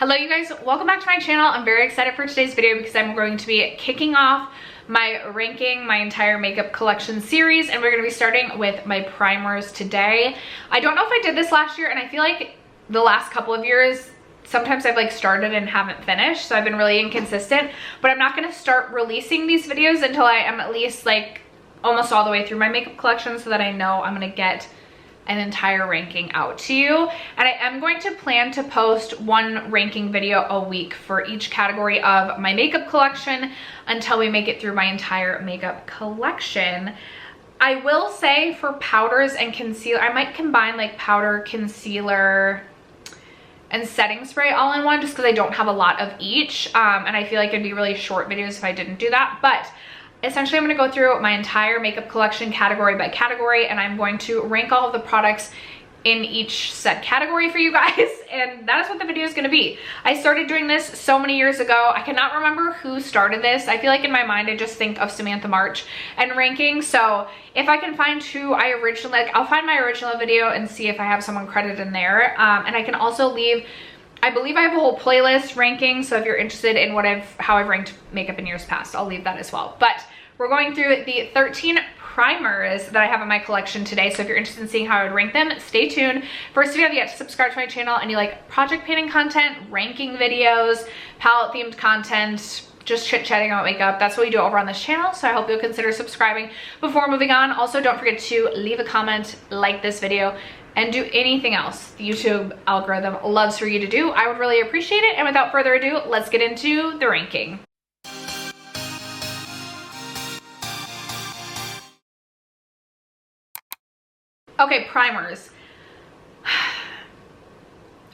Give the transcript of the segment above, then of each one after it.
Hello you guys, welcome back to my channel. I'm very excited for today's video because I'm going to be kicking off my ranking my entire makeup collection series, and we're going to be starting with my primers today. I don't know if I did this last year, and I feel like the last couple of years sometimes I've like started and haven't finished, so I've been really inconsistent, but I'm not going to start releasing these videos until I am at least like almost all the way through my makeup collection so that I know I'm going to get an entire ranking out to you. And I am going to plan to post one ranking video a week for each category of my makeup collection until we make it through my entire makeup collection. I will say for powders and concealer, I might combine like powder, concealer, and setting spray all in one just because I don't have a lot of each. And I feel like it'd be really short videos if I didn't do that. But essentially, I'm going to go through my entire makeup collection category by category, and I'm going to rank all of the products in each set category for you guys, and that is what the video is going to be. I started doing this so many years ago. I cannot remember who started this. I feel like in my mind I just think of Samantha March and ranking, so if I can find who I originally, like, I'll find my original video and see if I have someone credited in there, and I can also leave, I believe I have a whole playlist ranking, so if you're interested in how I've ranked makeup in years past, I'll leave that as well. But we're going through the 13 primers that I have in my collection today, so if you're interested in seeing how I would rank them, stay tuned. First, if you have yet to subscribe to my channel and you like project painting content, ranking videos, palette themed content, just chit-chatting about makeup, that's what we do over on this channel, so I hope you'll consider subscribing before moving on. Also, don't forget to leave a comment, like this video, and do anything else the YouTube algorithm loves for you to do. I would really appreciate it. And without further ado, let's get into the ranking. Okay, primers.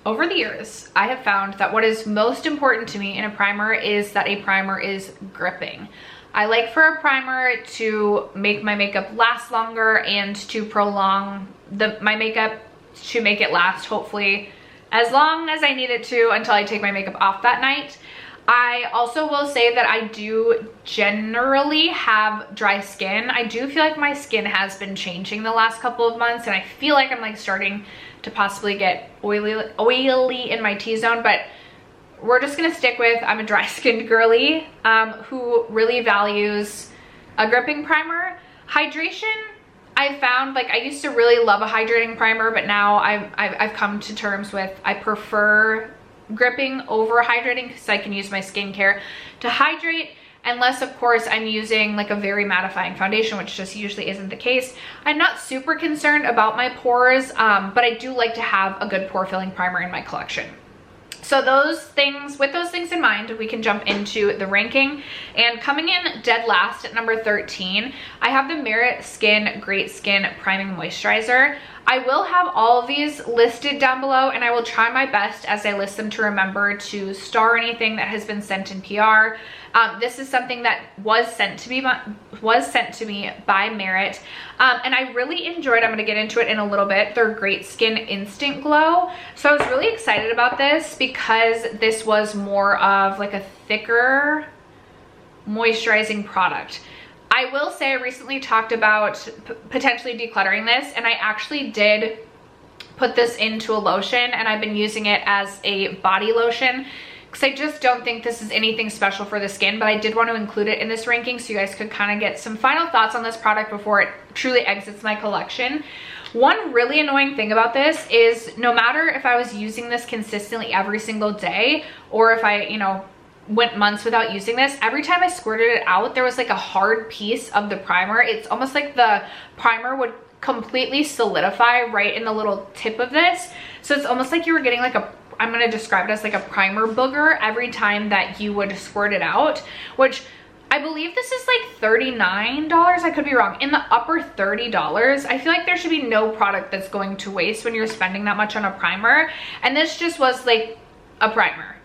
Over the years, I have found that what is most important to me in a primer is that a primer is gripping. I like for a primer to make my makeup last longer and to prolong my makeup, to make it last hopefully as long as I need it to until I take my makeup off that night. I also will say that I do generally have dry skin. I do feel like my skin has been changing the last couple of months, and I feel like I'm like starting to possibly get oily in my T-zone, but we're just gonna stick with I'm a dry skinned girly who really values a gripping primer. Hydration, I found, like, I used to really love a hydrating primer, but now I've come to terms with I prefer gripping over hydrating because I can use my skincare to hydrate, unless of course I'm using like a very mattifying foundation, which just usually isn't the case. I'm not super concerned about my pores, but I do like to have a good pore filling primer in my collection. So with those things in mind, we can jump into the ranking. And coming in dead last at number 13, I have the Merit Skin Great Skin Priming Moisturizer. I will have all of these listed down below, and I will try my best as I list them to remember to star anything that has been sent in PR. This is something that was sent to me by Merit, and I really enjoyed. I'm going to get into it in a little bit. Their Great Skin Instant Glow. So I was really excited about this because this was more of like a thicker moisturizing product. I will say I recently talked about potentially decluttering this, and I actually did put this into a lotion, and I've been using it as a body lotion because I just don't think this is anything special for the skin, but I did want to include it in this ranking so you guys could kind of get some final thoughts on this product before it truly exits my collection. One really annoying thing about this is no matter if I was using this consistently every single day or if I, went months without using this, every time I squirted it out, there was like a hard piece of the primer. It's almost like the primer would completely solidify right in the little tip of this. So it's almost like you were getting like I'm going to describe it as like a primer booger every time that you would squirt it out, which I believe this is like $39. I could be wrong. In the upper $30. I feel like there should be no product that's going to waste when you're spending that much on a primer. And this just was like a primer.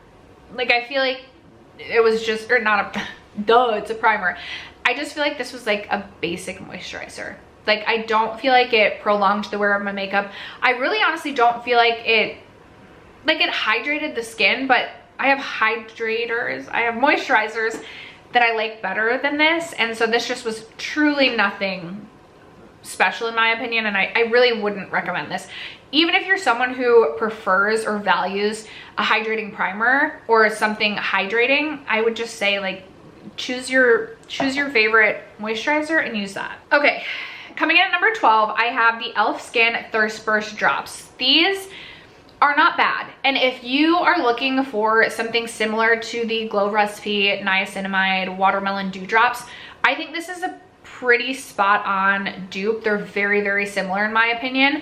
Like, I feel like it was just, or not a, duh, it's a primer. I just feel like this was like a basic moisturizer. Like, I don't feel like it prolonged the wear of my makeup. I really honestly don't feel like it hydrated the skin, but I have moisturizers that I like better than this, and so this just was truly nothing special in my opinion, and I really wouldn't recommend this. Even if you're someone who prefers or values a hydrating primer or something hydrating, I would just say like choose your favorite moisturizer and use that. Okay, coming in at number 12, I have the e.l.f. Skin Thirst Burst Drops. These are not bad, and if you are looking for something similar to the Glow Recipe Niacinamide Watermelon Dew Drops, I think this is a pretty spot on dupe. They're very, very similar in my opinion.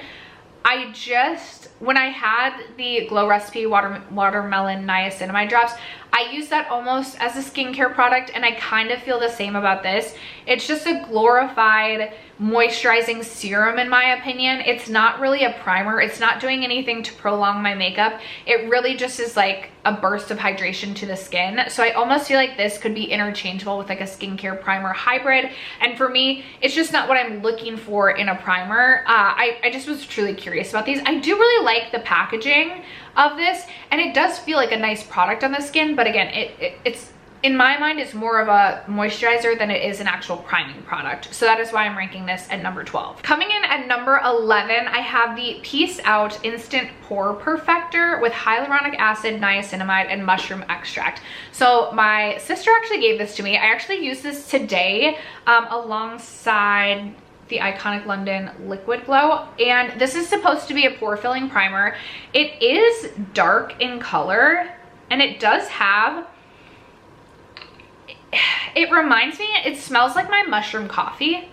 When I had the Glow Recipe Watermelon Niacinamide Drops, I use that almost as a skincare product, and I kind of feel the same about this. It's just a glorified moisturizing serum in my opinion. It's not really a primer. It's not doing anything to prolong my makeup. It really just is like a burst of hydration to the skin. So I almost feel like this could be interchangeable with like a skincare primer hybrid. And for me, it's just not what I'm looking for in a primer. I just was truly curious about these. I do really like the packaging of this, and it does feel like a nice product on the skin, but again, it's in my mind, it's more of a moisturizer than it is an actual priming product. So that is why I'm ranking this at number 12. Coming in at number 11, I have the Peace Out Instant Pore Perfector with hyaluronic acid, niacinamide, and mushroom extract. So my sister actually gave this to me. I actually used this today alongside the Iconic London Liquid Glow, and this is supposed to be a pore filling primer. It is dark in color, and it does have, it reminds me, it smells like my mushroom coffee.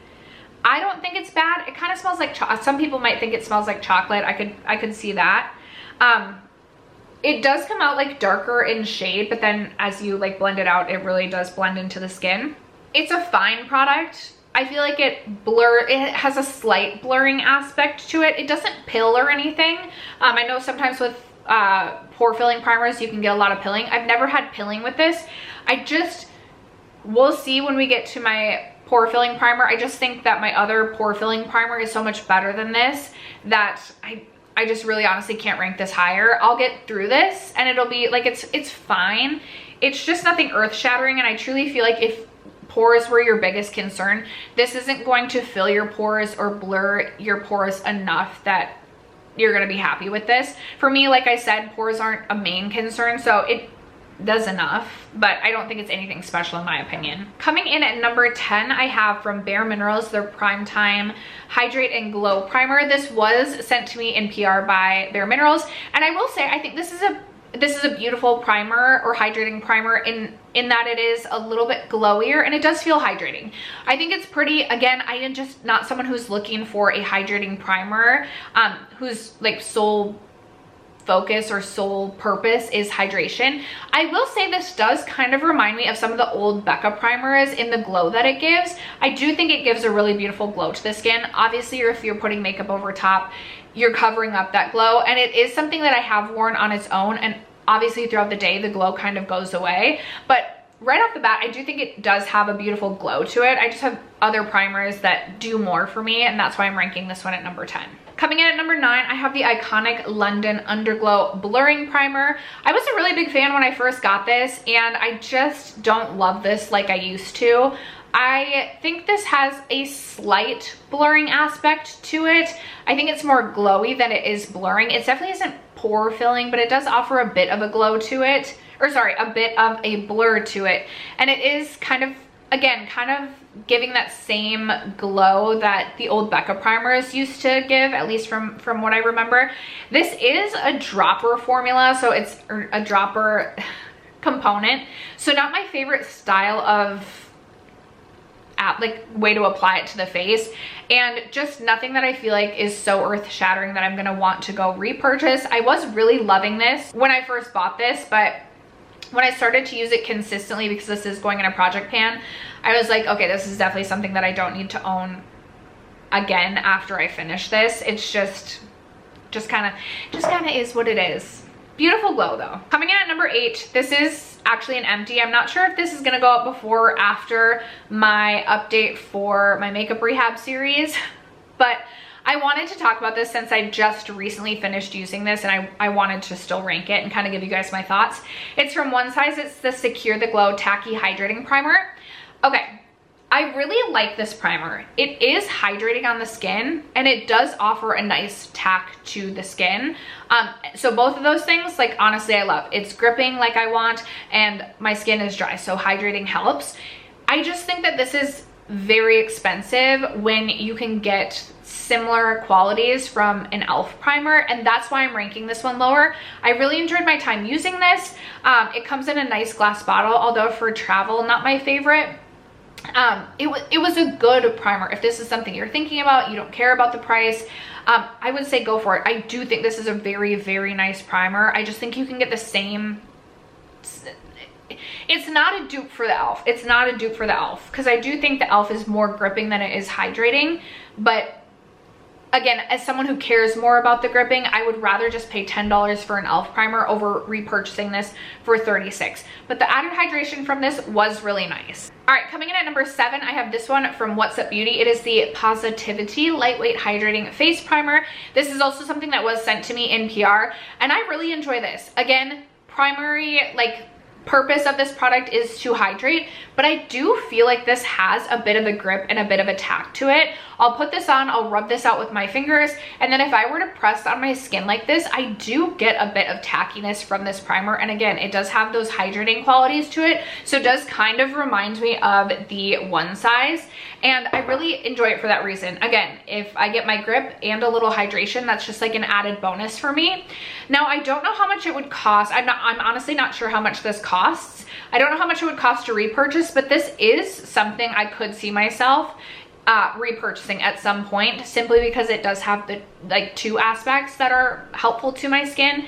I don't think it's bad. It kind of smells like some people might think it smells like chocolate. I could see that. It does come out like darker in shade, but then as you like blend it out, it really does blend into the skin. It's a fine product. I feel like it has a slight blurring aspect to it. It doesn't pill or anything. I know sometimes with pore filling primers, you can get a lot of pilling. I've never had pilling with this. We'll see when we get to my pore filling primer. I just think that my other pore filling primer is so much better than this that I just really honestly can't rank this higher. I'll get through this and it'll be like, it's fine. It's just nothing earth shattering, and I truly feel like if pores were your biggest concern, this isn't going to fill your pores or blur your pores enough that you're gonna be happy with this. For me, like I said, pores aren't a main concern, so it does enough, but I don't think it's anything special in my opinion. Coming in at number 10, I have from Bare Minerals their Primetime Hydrate and Glow Primer. This was sent to me in PR by Bare Minerals, and I will say I think this is a beautiful primer or hydrating primer in that it is a little bit glowier and it does feel hydrating. I think it's pretty. Again, I am just not someone who's looking for a hydrating primer whose like sole focus or sole purpose is hydration. I will say this does kind of remind me of some of the old Becca primers in the glow that it gives. I do think it gives a really beautiful glow to the skin. Obviously, if you're putting makeup over top, you're covering up that glow, and it is something that I have worn on its own, and obviously throughout the day the glow kind of goes away, but right off the bat I do think it does have a beautiful glow to it. I just have other primers that do more for me, and that's why I'm ranking this one at number 10. Coming in at number 9, I have the Iconic London Underglow Blurring Primer. I was a really big fan when I first got this, and I just don't love this like I used to. I think this has a slight blurring aspect to it. I think it's more glowy than it is blurring. It definitely isn't pore filling, but it does offer a bit of a glow to it, or sorry, a bit of a blur to it. And it is kind of, again, kind of giving that same glow that the old Becca primers used to give, at least from what I remember. This is a dropper formula, so it's a dropper component. So not my favorite style of way to apply it to the face, and just nothing that I feel like is so earth shattering that I'm gonna want to go repurchase. I was really loving this when I first bought this, but when I started to use it consistently, because this is going in a project pan, I was like, okay, this is definitely something that I don't need to own again after I finish this. It's just kind of is what it is. Beautiful glow though. Coming in at number 8, this is actually an empty. I'm not sure if this is gonna go up before or after my update for my makeup rehab series, but I wanted to talk about this since I just recently finished using this, and I wanted to still rank it and kind of give you guys my thoughts. It's from One Size. It's the Secure the Glow Tacky Hydrating Primer. Okay, I really like this primer. It is hydrating on the skin and it does offer a nice tack to the skin. So both of those things, like honestly, I love. It's gripping like I want and my skin is dry, so hydrating helps. I just think that this is very expensive when you can get similar qualities from an e.l.f. primer, and that's why I'm ranking this one lower. I really enjoyed my time using this. It comes in a nice glass bottle, although for travel, not my favorite. It was a good primer. If this is something you're thinking about, you don't care about the price, I would say go for it. I do think this is a very, very nice primer. I just think you can get the same. It's not a dupe for the e.l.f. It's not a dupe for the e.l.f. because I do think the e.l.f. is more gripping than it is hydrating. But again, as someone who cares more about the gripping, I would rather just pay $10 for an e.l.f. primer over repurchasing this for $36. But the added hydration from this was really nice. All right, coming in at number 7, I have this one from YESStyle Beauty. It is the Positivity Lightweight Hydrating Face Primer. This is also something that was sent to me in PR, and I really enjoy this. Again, primary purpose of this product is to hydrate, but I do feel like this has a bit of a grip and a bit of a tack to it. I'll put this on, I'll rub this out with my fingers, and then if I were to press on my skin like this, I do get a bit of tackiness from this primer. And again, it does have those hydrating qualities to it, so it does kind of remind me of the One Size, and I really enjoy it for that reason. Again, if I get my grip and a little hydration, that's just like an added bonus for me. Now, I don't know how much it would cost. I'm honestly not sure how much this costs. I don't know how much it would cost to repurchase, but this is something I could see myself repurchasing at some point, simply because it does have the two aspects that are helpful to my skin.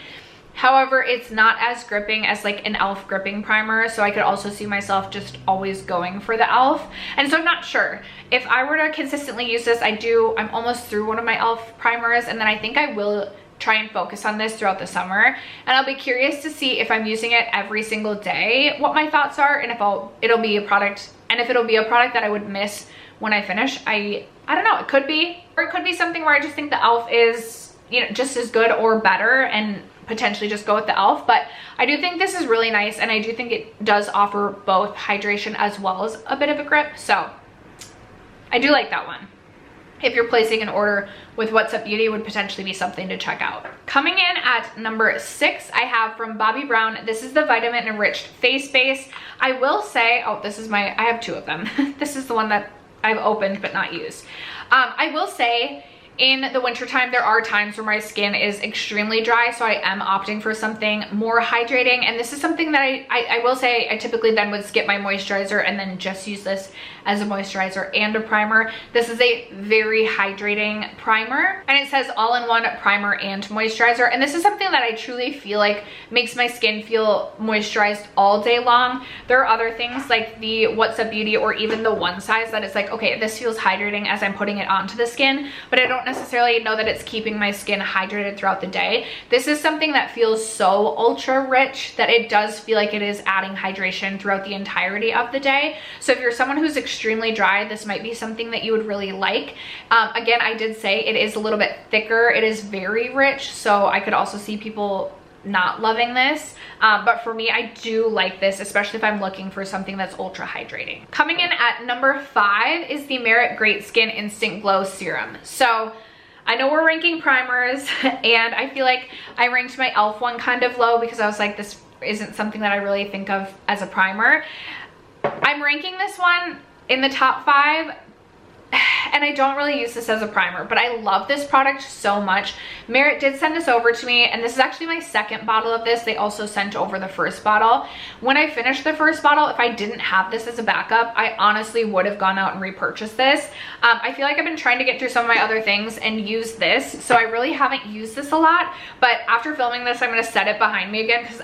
However, it's not as gripping as like an e.l.f. gripping primer, so I could also see myself just always going for the e.l.f. And so I'm not sure. If I were to consistently use this, I'm almost through one of my e.l.f. primers, and then I think I will try and focus on this throughout the summer, and I'll be curious to see if I'm using it every single day, what my thoughts are, and if it'll be a product that I would miss when I finish. I don't know, it could be, or it could be something where I just think the e.l.f. is, you know, just as good or better, and potentially just go with the e.l.f. But I do think this is really nice, and I do think it does offer both hydration as well as a bit of a grip, so I do like that one. If you're placing an order with YESStyle Beauty, it would potentially be something to check out. Coming in at number 6, I have from Bobbi Brown. This is the Vitamin Enriched Face Base. I will say, I have 2 of them. This is the one that I've opened but not used. I will say, in the wintertime, there are times where my skin is extremely dry, so I am opting for something more hydrating. And this is something that I will say I typically then would skip my moisturizer and then just use this as a moisturizer and a primer. This is a very hydrating primer, and it says all-in-one primer and moisturizer. And this is something that I truly feel like makes my skin feel moisturized all day long. There are other things like the YESStyle Beauty or even the One Size that it's like, okay, this feels hydrating as I'm putting it onto the skin, but I don't necessarily know that it's keeping my skin hydrated throughout the day. This is something that feels so ultra rich that it does feel like it is adding hydration throughout the entirety of the day. So if you're someone who's extremely dry, this might be something that you would really like. Again, I did say it is a little bit thicker. It is very rich, so I could also see people not loving this, but for me, I do like this, especially if I'm looking for something that's ultra hydrating. Coming in at number 5 is the Merit Great Skin Instant Glow Serum. So I know we're ranking primers, and I feel like I ranked my e.l.f. one kind of low because I was like, this isn't something that I really think of as a primer. I'm ranking this one in the top 5, and I don't really use this as a primer, but I love this product so much. Merit did send this over to me, and this is actually my 2nd bottle of this. They also sent over the 1st bottle. When I finished the 1st bottle, if I didn't have this as a backup, I honestly would have gone out and repurchased this. I feel like I've been trying to get through some of my other things and use this, so I really haven't used this a lot, but after filming this, I'm going to set it behind me again because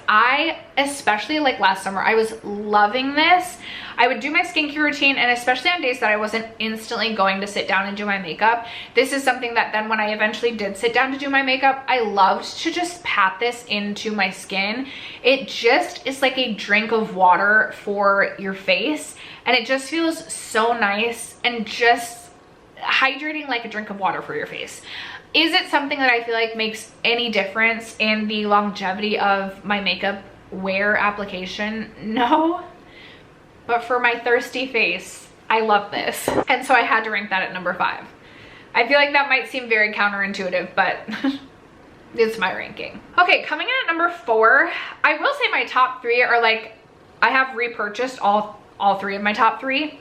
especially like last summer, I was loving this. I would do my skincare routine, and especially on days that I wasn't instantly going to sit down and do my makeup, this is something that then when I eventually did sit down to do my makeup, I loved to just pat this into my skin. It just is like a drink of water for your face, and it just feels so nice and just hydrating like a drink of water for your face. Is it something that I feel like makes any difference in the longevity of my makeup wear application? No. But for my thirsty face, I love this. And so I had to rank that at number 5. I feel like that might seem very counterintuitive, but it's my ranking. Okay, coming in at number 4, I will say my top 3 are like, I have repurchased all 3 of my top 3.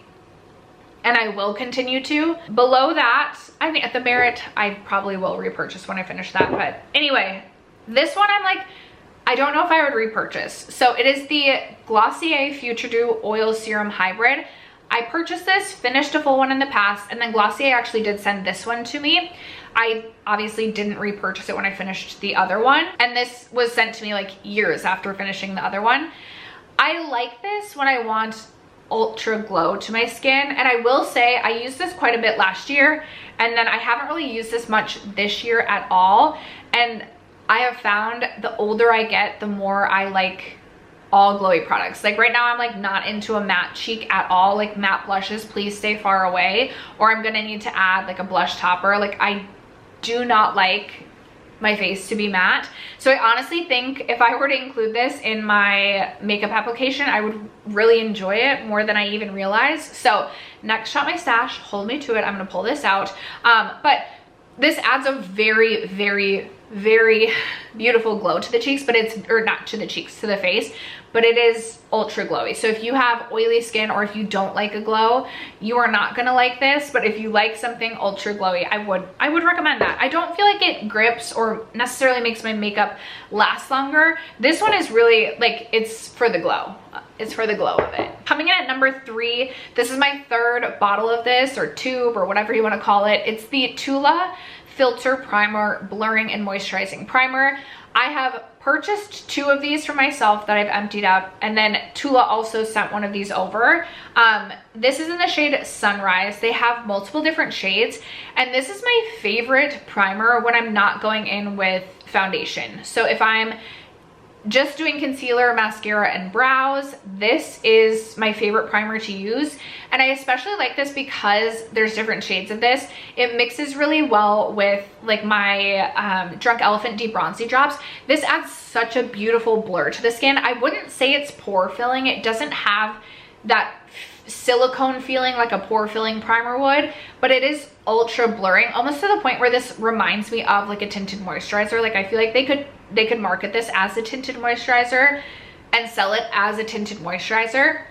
And I will continue to. Below that, I think at the Merit, I probably will repurchase when I finish that. But anyway, this one I'm like, I don't know if I would repurchase. So it is the Glossier Futuro Oil Serum Hybrid. I purchased this, finished a full one in the past, and then Glossier actually did send this one to me. I obviously didn't repurchase it when I finished the other one. And this was sent to me like years after finishing the other one. I like this when I want ultra glow to my skin, and I will say I used this quite a bit last year, and then I haven't really used this much this year at all. And I have found the older I get, the more I like all glowy products. Like right now I'm like not into a matte cheek at all. Like matte blushes, please stay far away, or I'm gonna need to add like a blush topper. Like I do not like my face to be matte. So I honestly think if I were to include this in my makeup application, I would really enjoy it more than I even realized. So next shop my stash, hold me to it. I'm gonna pull this out. But this adds a very, very, very beautiful glow to the cheeks, but it's, or not to the cheeks, to the face, but it is ultra glowy. So if you have oily skin or if you don't like a glow, you are not gonna like this. But if you like something ultra glowy, I would recommend that. I don't feel like it grips or necessarily makes my makeup last longer. This one is really like, it's for the glow. It's for the glow of it. Coming in at number 3, this is my 3rd bottle of this, or tube, or whatever you want to call it. It's the Tula Filter Primer Blurring and Moisturizing Primer. I have purchased 2 of these for myself that I've emptied out, and then Tula also sent one of these over. This is in the shade Sunrise. They have multiple different shades, and this is my favorite primer when I'm not going in with foundation. So if I'm just doing concealer, mascara, and brows, this is my favorite primer to use. And I especially like this because there's different shades of this. It mixes really well with like my Drunk Elephant Deep Bronzy drops. This adds such a beautiful blur to the skin. I wouldn't say it's pore filling. It doesn't have that silicone feeling like a pore filling primer would, but it is ultra blurring, almost to the point where this reminds me of like a tinted moisturizer. Like I feel like they could market this as a tinted moisturizer and sell it as a tinted moisturizer.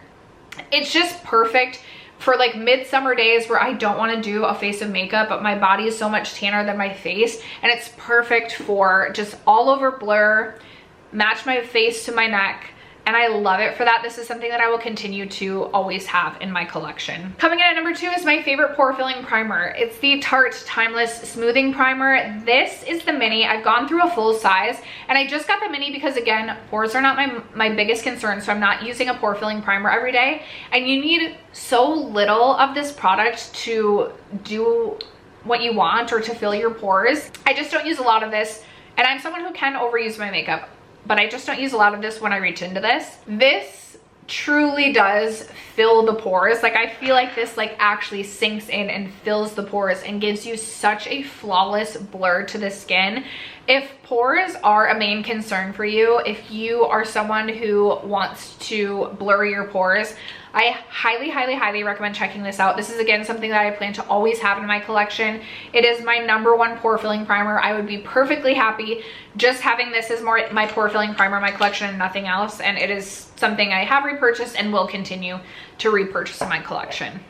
It's just perfect for like midsummer days where I don't want to do a face of makeup, but my body is so much tanner than my face, and it's perfect for just all over blur, match my face to my neck. And I love it for that. This is something that I will continue to always have in my collection. Coming in at number 2 is my favorite pore filling primer. It's the Tarte Timeless Smoothing Primer. This is the mini. I've gone through a full size, and I just got the mini because, again, pores are not my biggest concern, so I'm not using a pore filling primer every day. And you need so little of this product to do what you want or to fill your pores. I just don't use a lot of this, and I'm someone who can overuse my makeup, but I just don't use a lot of this when I reach into this. This truly does fill the pores. Like I feel like this like actually sinks in and fills the pores and gives you such a flawless blur to the skin. If pores are a main concern for you, if you are someone who wants to blur your pores, I highly, highly, highly recommend checking this out. This is, again, something that I plan to always have in my collection. It is my #1 pore filling primer. I would be perfectly happy just having this as my pore filling primer in my collection and nothing else. And it is something I have repurchased and will continue to repurchase in my collection.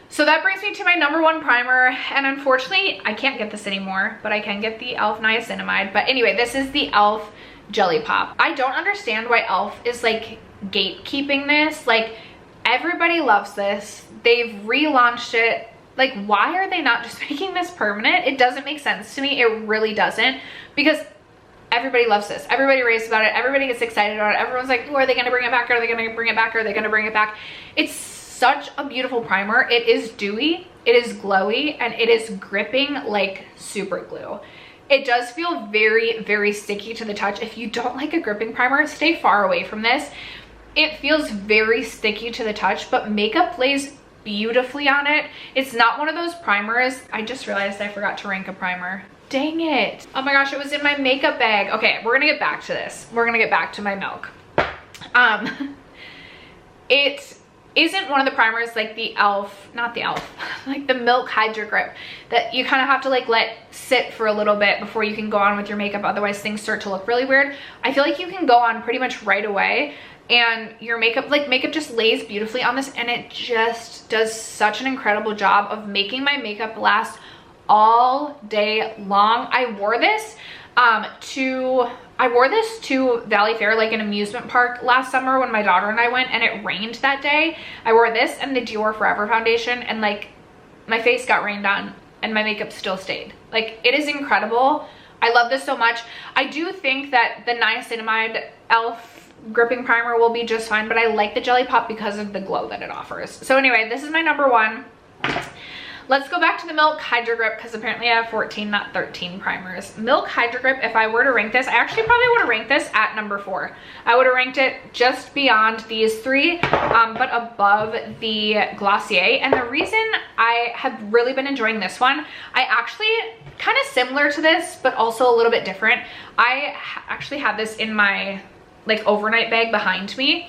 So that brings me to my #1 primer, and unfortunately I can't get this anymore, but I can get the e.l.f. niacinamide. But anyway, this is the e.l.f. Jelly Pop. I don't understand why e.l.f. is like gatekeeping this. Like everybody loves this. They've relaunched it. Like why are they not just making this permanent? It doesn't make sense to me. It really doesn't, because everybody loves this. Everybody raves about it. Everybody gets excited about it. Everyone's like, oh, are they gonna bring it back? Are they gonna bring it back? Are they gonna bring it back? It's such a beautiful primer. It is dewy, it is glowy, and it is gripping like super glue. It does feel very, very sticky to the touch. If you don't like a gripping primer, stay far away from this. It feels very sticky to the touch, but makeup lays beautifully on it. It's not one of those primers. I just realized I forgot to rank a primer. Dang it. Oh my gosh, it was in my makeup bag. Okay, we're gonna get back to this. We're gonna get back to my milk. It isn't one of the primers like the e.l.f, not the e.l.f, like the Milk Hydrogrip that you kind of have to like let sit for a little bit before you can go on with your makeup, otherwise things start to look really weird. I feel like you can go on pretty much right away and your makeup just lays beautifully on this, and it just does such an incredible job of making my makeup last all day long. I wore this to Valley Fair, like an amusement park last summer when my daughter and I went, and it rained that day. I wore this and the Dior Forever foundation, and like my face got rained on and my makeup still stayed. Like, it is incredible. I love this so much. I do think that the niacinamide e.l.f. gripping primer will be just fine, but I like the Jelly Pop because of the glow that it offers. So anyway, this is my number 1. Let's go back to the Milk Hydrogrip, because apparently I have 14, not 13 primers. Milk Hydrogrip, if I were to rank this, I actually probably would have ranked this at number 4. I would have ranked it just beyond these 3, but above the Glossier. And the reason I have really been enjoying this one, I actually, kind of similar to this, but also a little bit different. I actually have this in my like overnight bag behind me.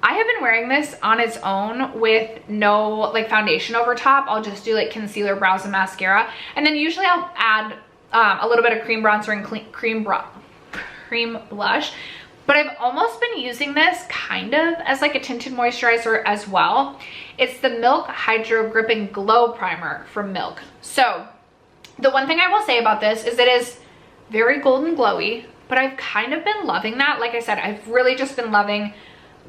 I have been wearing this on its own with no like foundation over top. I'll just do like concealer, brows, and mascara, and then usually I'll add a little bit of cream bronzer and cream blush. But I've almost been using this kind of as like a tinted moisturizer as well. It's the Milk Hydro Gripping Glow Primer from Milk. So the one thing I will say about this is it is very golden glowy, but I've kind of been loving that. Like I said, I've really just been loving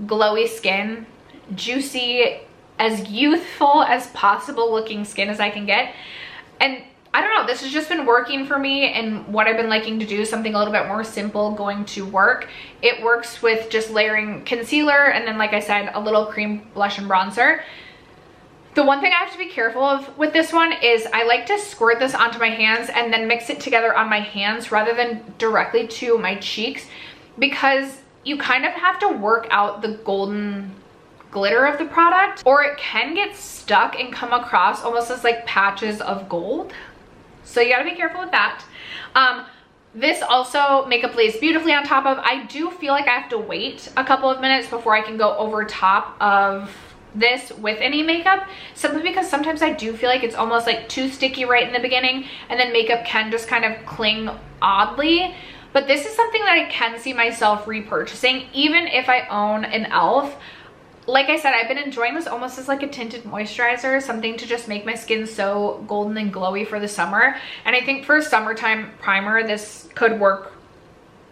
glowy skin, juicy, as youthful as possible looking skin as I can get. And I don't know, this has just been working for me and what I've been liking to do, something a little bit more simple going to work. It works with just layering concealer and then, like I said, a little cream blush and bronzer. The one thing I have to be careful of with this one is I like to squirt this onto my hands and then mix it together on my hands rather than directly to my cheeks, because you kind of have to work out the golden glitter of the product, or it can get stuck and come across almost as like patches of gold. So you gotta be careful with that. This also makeup lays beautifully on top of. I do feel like I have to wait a couple of minutes before I can go over top of this with any makeup, simply because sometimes I do feel like it's almost like too sticky right in the beginning, and then makeup can just kind of cling oddly. But this is something that I can see myself repurchasing even if I own an e.l.f. Like I said, I've been enjoying this almost as like a tinted moisturizer, something to just make my skin so golden and glowy for the summer. And I think for a summertime primer, this could work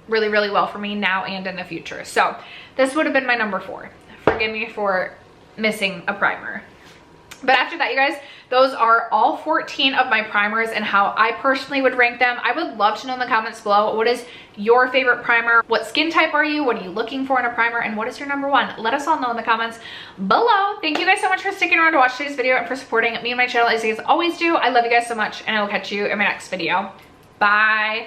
really, really well for me now and in the future. So this would have been my number 4. Forgive me for missing a primer. But after that, you guys, those are all 14 of my primers and how I personally would rank them. I would love to know in the comments below, what is your favorite primer? What skin type are you? What are you looking for in a primer? And what is your number 1? Let us all know in the comments below. Thank you guys so much for sticking around to watch today's video and for supporting me and my channel as you guys always do. I love you guys so much, and I will catch you in my next video. Bye.